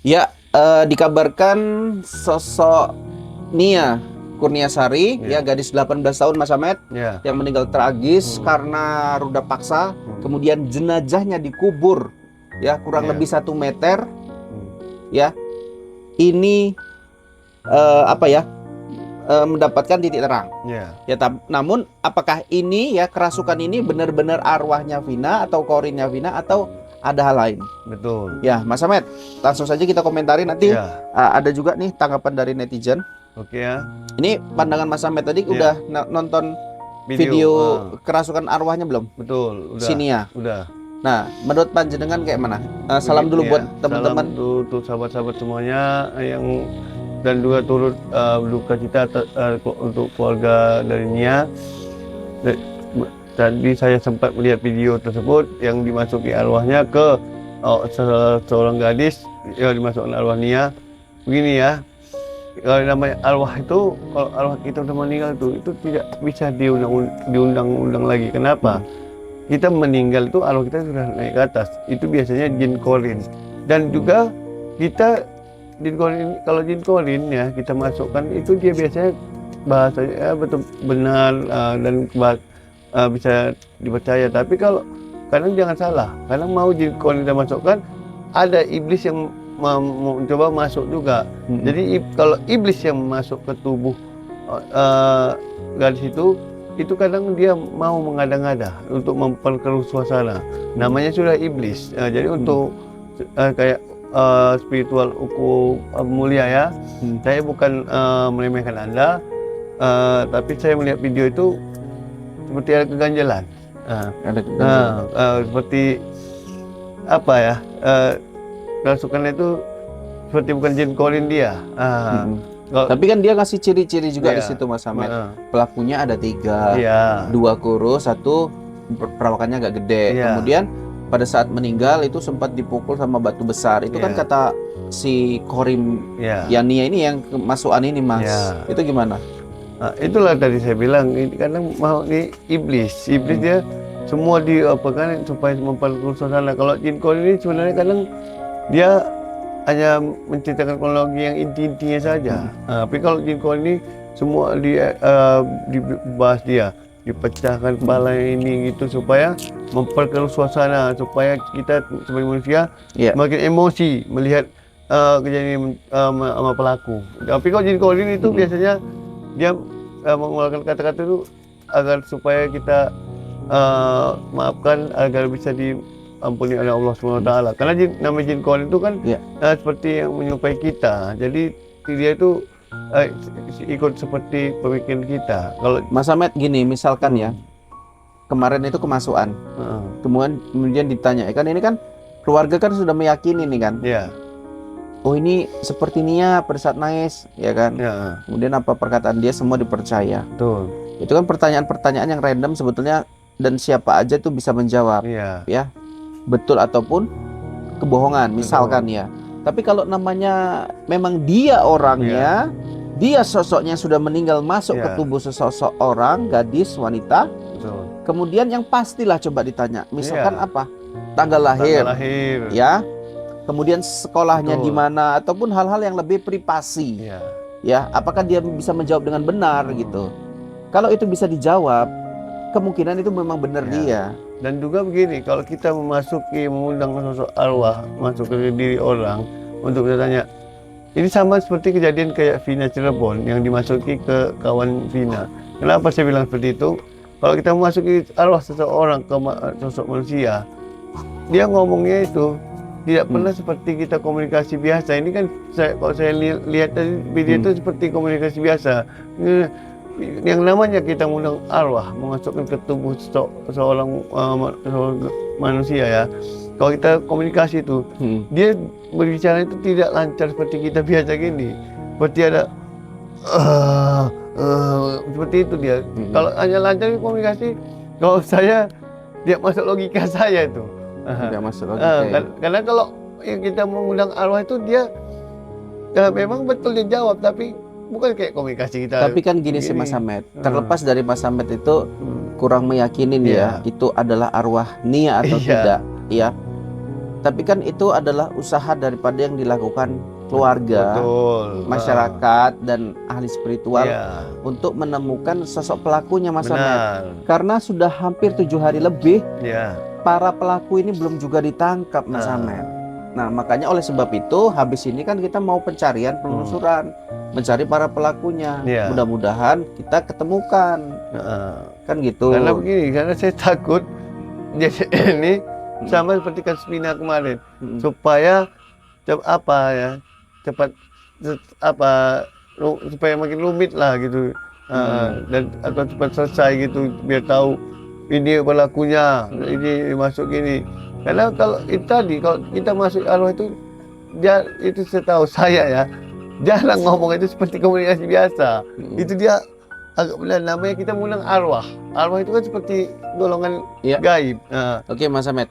Ya, dikabarkan sosok Nia Kurniasari, ya gadis 18 tahun Mas Ahmed, yang meninggal tragis karena ruda paksa. Kemudian jenazahnya dikubur, ya kurang lebih 1 meter. Ya, ini mendapatkan titik terang. Ya, namun apakah ini ya kerasukan ini benar-benar arwahnya Vina atau korinnya Vina atau ada hal lain? Betul. Ya, Mas Ahmed, langsung saja kita komentari nanti. Ada juga nih tanggapan dari netizen. Oke ya. Ini pandangan Mas Ahmed tadi udah nonton video kerasukan arwahnya belum? Betul, udah. Sini ya. Udah. Nah, menurut panjenengan kayak mana? Salam dulu buat teman-teman. Salam untuk sahabat-sahabat semuanya yang dan juga turut duka cita untuk keluarga dari Nia. Tadi saya sempat melihat video tersebut yang dimasuki arwahnya ke seorang gadis yang dimasukkan arwah Nia. Begini ya, kalau namanya arwah itu, kalau arwah kita sudah meninggal itu tidak bisa diundang-undang lagi. Kenapa? Kita meninggal itu arwah kita sudah naik ke atas. Itu biasanya jin korin. Dan juga kita jin korin, kalau jin korin ya kita masukkan itu dia biasanya bahasanya betul benar dan bisa dipercaya. Tapi kalau kadang jangan salah, kadang mau jin korin kita masukkan, ada iblis yang mencoba masuk juga. Jadi kalau iblis yang masuk ke tubuh gadis itu kadang dia mau mengada-ngada untuk memperkeruh suasana. Namanya sudah iblis. Jadi untuk kayak spiritual mulia ya. Saya bukan meremehkan Anda, tapi saya melihat video itu seperti ada keganjalan. Seperti apa ya? Kerasukannya itu seperti bukan jin korin dia. Tapi kan dia ngasih ciri-ciri juga di situ Mas Ahmed. Pelakunya ada 3, 2 kurus, 1 perawakannya agak gede. Kemudian pada saat meninggal itu sempat dipukul sama batu besar. Itu kan kata si korim Nia ini yang kemasukan ini Mas. Itu gimana? Itulah tadi saya bilang, ini kadang mau ini iblis dia semua diapakan supaya memperkeruh suasana. Kalau jin korin ini sebenarnya kadang dia hanya menceritakan kronologi yang inti-intinya saja. Tapi kalau jin korin ini semua dibahas dia, dipecahkan kepala ini gitu supaya memperkeruh suasana, supaya kita sebagai manusia makin emosi melihat kejadian sama pelaku. Tapi kalau jin korin itu biasanya dia mengeluarkan kata-kata itu agar supaya kita maafkan, agar bisa diampuni oleh Allah SWT. Karena nama jin korin itu kan seperti yang menyerupai kita. Jadi dia itu ikut seperti pemikiran kita. Kalau Mas Ahmed gini, misalkan ya kemarin itu kemasukan, kemudian ditanya, kan ini kan keluarga kan sudah meyakini nih kan. Oh ini seperti Nia pada saat nangis, ya kan? Kemudian apa perkataan dia semua dipercaya. Betul. Itu kan pertanyaan-pertanyaan yang random sebetulnya dan siapa aja tuh bisa menjawab, ya betul ataupun kebohongan, misalkan ya. Tapi kalau namanya memang dia orangnya, dia sosoknya sudah meninggal masuk ke tubuh sesosok orang, gadis, wanita. Kemudian yang pastilah coba ditanya, misalkan apa? Tanggal lahir, ya. Kemudian sekolahnya di mana ataupun hal-hal yang lebih privasi. Ya, apakah dia bisa menjawab dengan benar gitu. Kalau itu bisa dijawab, kemungkinan itu memang benar dia. Dan juga begini, kalau kita mengundang sosok arwah masuk ke diri orang untuk bertanya, ini sama seperti kejadian kayak Vina Cirebon yang dimasuki ke kawan Vina. Kenapa saya bilang seperti itu? Kalau kita memasuki arwah seseorang ke sosok manusia, dia ngomongnya itu tidak pernah seperti kita komunikasi biasa. Ini kan kalau saya lihat tadi video itu seperti komunikasi biasa. Yang namanya kita mengundang arwah memasukkan ke tubuh seorang manusia ya. Kalau kita komunikasi itu, dia berbicara itu tidak lancar seperti kita biasa gini. Seperti ada seperti itu dia. Kalau hanya lancar komunikasi, kalau saya dia masuk logika saya itu. Tidak masuk logika. Karena kalau yang kita mengundang arwah itu dia memang betul dia jawab, tapi bukan kayak komunikasi kita. Tapi kan gini sih Mas Ahmed, terlepas dari Mas Ahmed itu kurang meyakini ya itu adalah arwah Nia atau tidak, ya. Tapi kan itu adalah usaha daripada yang dilakukan keluarga, Betul. masyarakat, dan ahli spiritual Iya. untuk menemukan sosok pelakunya, Mas Ahmed. Benar. Karena sudah hampir 7 hari lebih, Iya. para pelaku ini belum juga ditangkap, Mas Ahmed. Nah, makanya oleh sebab itu, habis ini kan kita mau pencarian, penelusuran, mencari para pelakunya. Iya. Mudah-mudahan kita ketemukan, kan gitu. Karena begini, karena saya takut jadi ini sama seperti kasus Mina kemarin, supaya cepat supaya makin rumit lah gitu, dan atau cepat selesai gitu, biar tahu ini pelakunya, ini masuk gini. Karena kalau itu tadi, kalau kita masuk arwah itu, dia itu setahu saya ya, jarang ngomong itu seperti komunikasi biasa. Itu dia agak benar, namanya kita mengundang arwah. Arwah itu kan seperti golongan gaib. Oke, Mas Ahmed.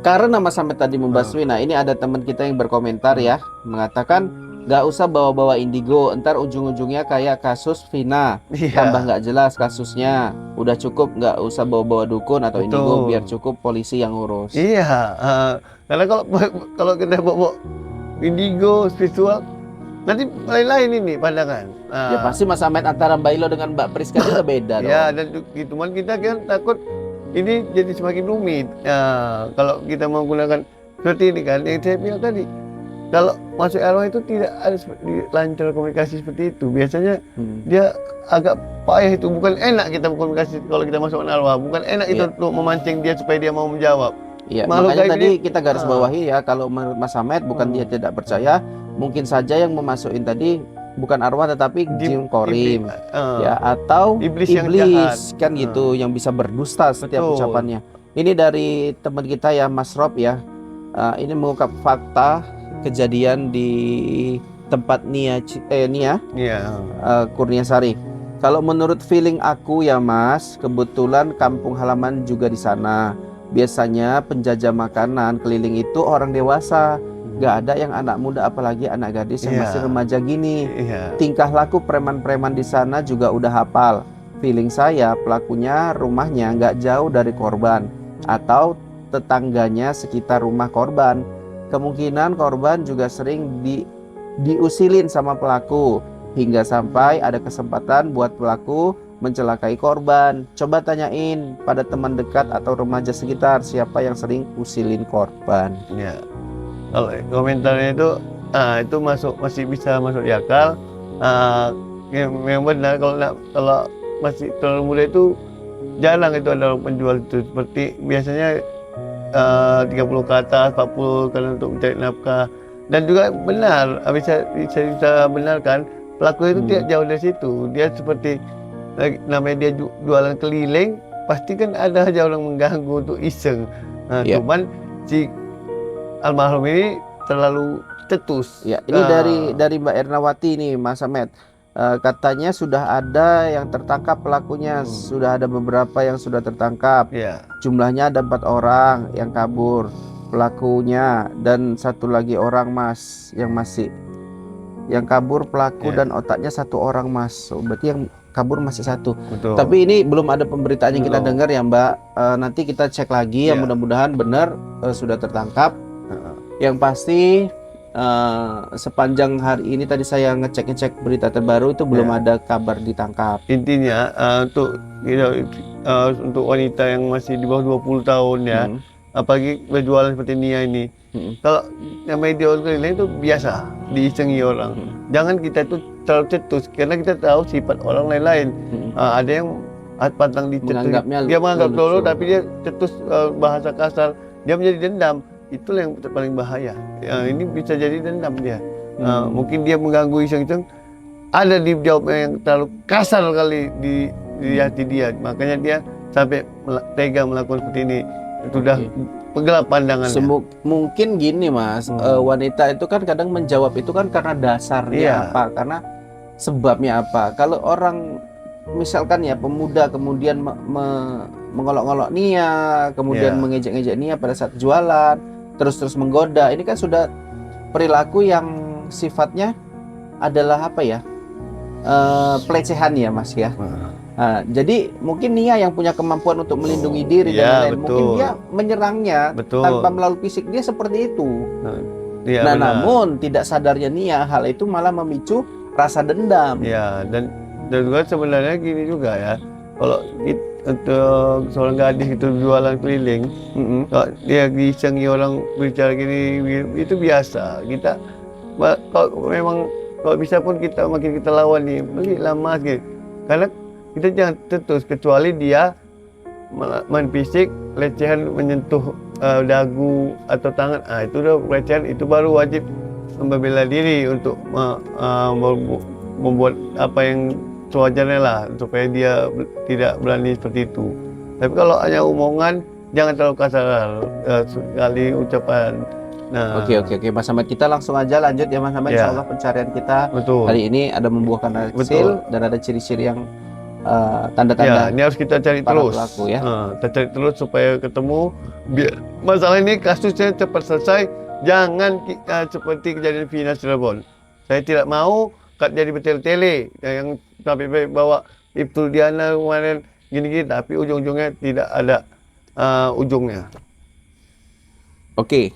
Karena Mas Ahmed tadi membahas Wina, ini ada teman kita yang berkomentar ya, mengatakan nggak usah bawa-bawa indigo, ntar ujung-ujungnya kayak kasus Vina, tambah nggak jelas kasusnya. Udah cukup nggak usah bawa-bawa dukun atau indigo, biar cukup polisi yang ngurus. Iya, karena kalau kita bawa indigo spiritual, nanti lain-lain ini pandangan. Ya pasti Mas Ahmed, antara Mbak Ilo dengan Mbak Priska juga beda dong. Ya, dan gitu, cuman kita kan takut ini jadi semakin rumit. Kalau kita menggunakan seperti ini kan, yang saya bilang tadi, kalau masuk arwah itu tidak ada lancar komunikasi seperti itu. Biasanya dia agak payah itu, bukan enak kita berkomunikasi kalau kita masuk arwah, bukan enak itu untuk memancing dia supaya dia mau menjawab. Iya, makanya tadi kita garis bawahi ya, kalau menurut Mas Ahmed bukan dia tidak percaya, mungkin saja yang memasukin tadi bukan arwah tetapi jin korim, ya, atau iblis yang jahat, kan gitu, yang bisa berdusta setiap ucapannya. Ini dari teman kita ya, Mas Rob ya, ini mengungkap fakta kejadian di tempat Nia Kurniasari. Kalau menurut feeling aku ya Mas, kebetulan kampung halaman juga di sana. Biasanya penjajah makanan keliling itu orang dewasa, gak ada yang anak muda, apalagi anak gadis yang masih remaja gini. Tingkah laku preman-preman di sana juga udah hafal. Feeling saya pelakunya rumahnya gak jauh dari korban atau tetangganya sekitar rumah korban. Kemungkinan korban juga sering diusilin sama pelaku, hingga sampai ada kesempatan buat pelaku mencelakai korban. Coba tanyain pada teman dekat atau remaja sekitar siapa yang sering usilin korban. Ya, kalau komentarnya itu masih bisa masuk di akal. Yang benar, kalau masih terlalu muda itu jarang itu ada penjual itu, seperti biasanya 30 ke atas, 40 karena untuk mencari nafkah. Dan juga benar, bisa benarkan pelaku itu tidak jauh dari situ. Dia seperti namanya dia jualan keliling, pasti kan ada aja orang mengganggu untuk iseng. Cuman si almarhum ini terlalu tetus. Ya, ini dari Mbak Ernawati nih, Mas Ahmed. Katanya sudah ada yang tertangkap pelakunya, sudah ada beberapa yang sudah tertangkap. Jumlahnya ada 4 orang yang kabur pelakunya, dan 1 lagi orang Mas yang kabur pelaku dan otaknya 1 orang Mas. Berarti yang kabur masih 1. Betul. Tapi ini belum ada pemberitaan yang kita dengar ya Mbak. Nanti kita cek lagi ya, mudah-mudahan benar sudah tertangkap. Yang pasti sepanjang hari ini tadi saya ngecek berita terbaru itu belum ada kabar ditangkap. Intinya untuk wanita yang masih di bawah 20 tahun ya, apalagi berjualan seperti Nia ini, kalau namanya dia orang lain itu biasa diisengi orang. Jangan kita itu terlalu cetus, karena kita tahu sifat orang lain-lain. Ada yang pantang dicetus, dia menganggap dulu, tapi dia cetus, bahasa kasar, dia menjadi dendam. Itulah yang paling bahaya. Ini bisa jadi dendam dia. Mungkin dia mengganggu iseng-iseng, ada di jawabnya yang terlalu kasar kali di hati dia, makanya dia sampai tega melakukan seperti ini. Sudah penggelap pandangannya. Mungkin gini Mas, wanita itu kan kadang menjawab itu kan karena dasarnya apa, karena sebabnya apa. Kalau orang misalkan ya pemuda kemudian mengolok-olok Nia, kemudian mengejek-ngejek Nia pada saat jualan, terus menggoda, ini kan sudah perilaku yang sifatnya adalah apa ya, pelecehan ya Mas ya. Nah, jadi mungkin Nia yang punya kemampuan untuk melindungi diri dan lain-lain. Mungkin dia menyerangnya tanpa melalui fisik dia seperti itu. Nah, namun tidak sadarnya Nia, hal itu malah memicu rasa dendam. Ya, dan juga sebenarnya gini juga ya. Kalau untuk seorang gadis itu jualan keliling, kalau dia disengi orang bicara gini, itu biasa. Kita kalau bisa pun kita makin kita lawan nih, belilah mas gitu. Karena kita jangan terus kecuali dia main fisik, lecehan menyentuh dagu atau tangan, itu udah pelecehan, itu baru wajib membela diri untuk membuat apa yang sewajarnya lah supaya dia tidak berani seperti itu. Tapi kalau hanya omongan, jangan terlalu kasar sekali ucapan. Nah, Oke, Mas Ahmad, kita langsung aja lanjut ya Mas Ahmad. Insya Allah pencarian kita hari ini ada membuahkan hasil dan ada ciri-ciri yang tanda-tanda. Ya, ini harus kita cari terus. Pelaku, ya. Kita cari terus supaya ketemu. Biar masalah ini kasusnya cepat selesai. Jangan seperti kejadian Vina Cirebon. Saya tidak mau jadi bertele-tele yang sampai bawa Ibtul Diana kemarin gini-gini, tapi ujung-ujungnya tidak ada ujungnya. Oke.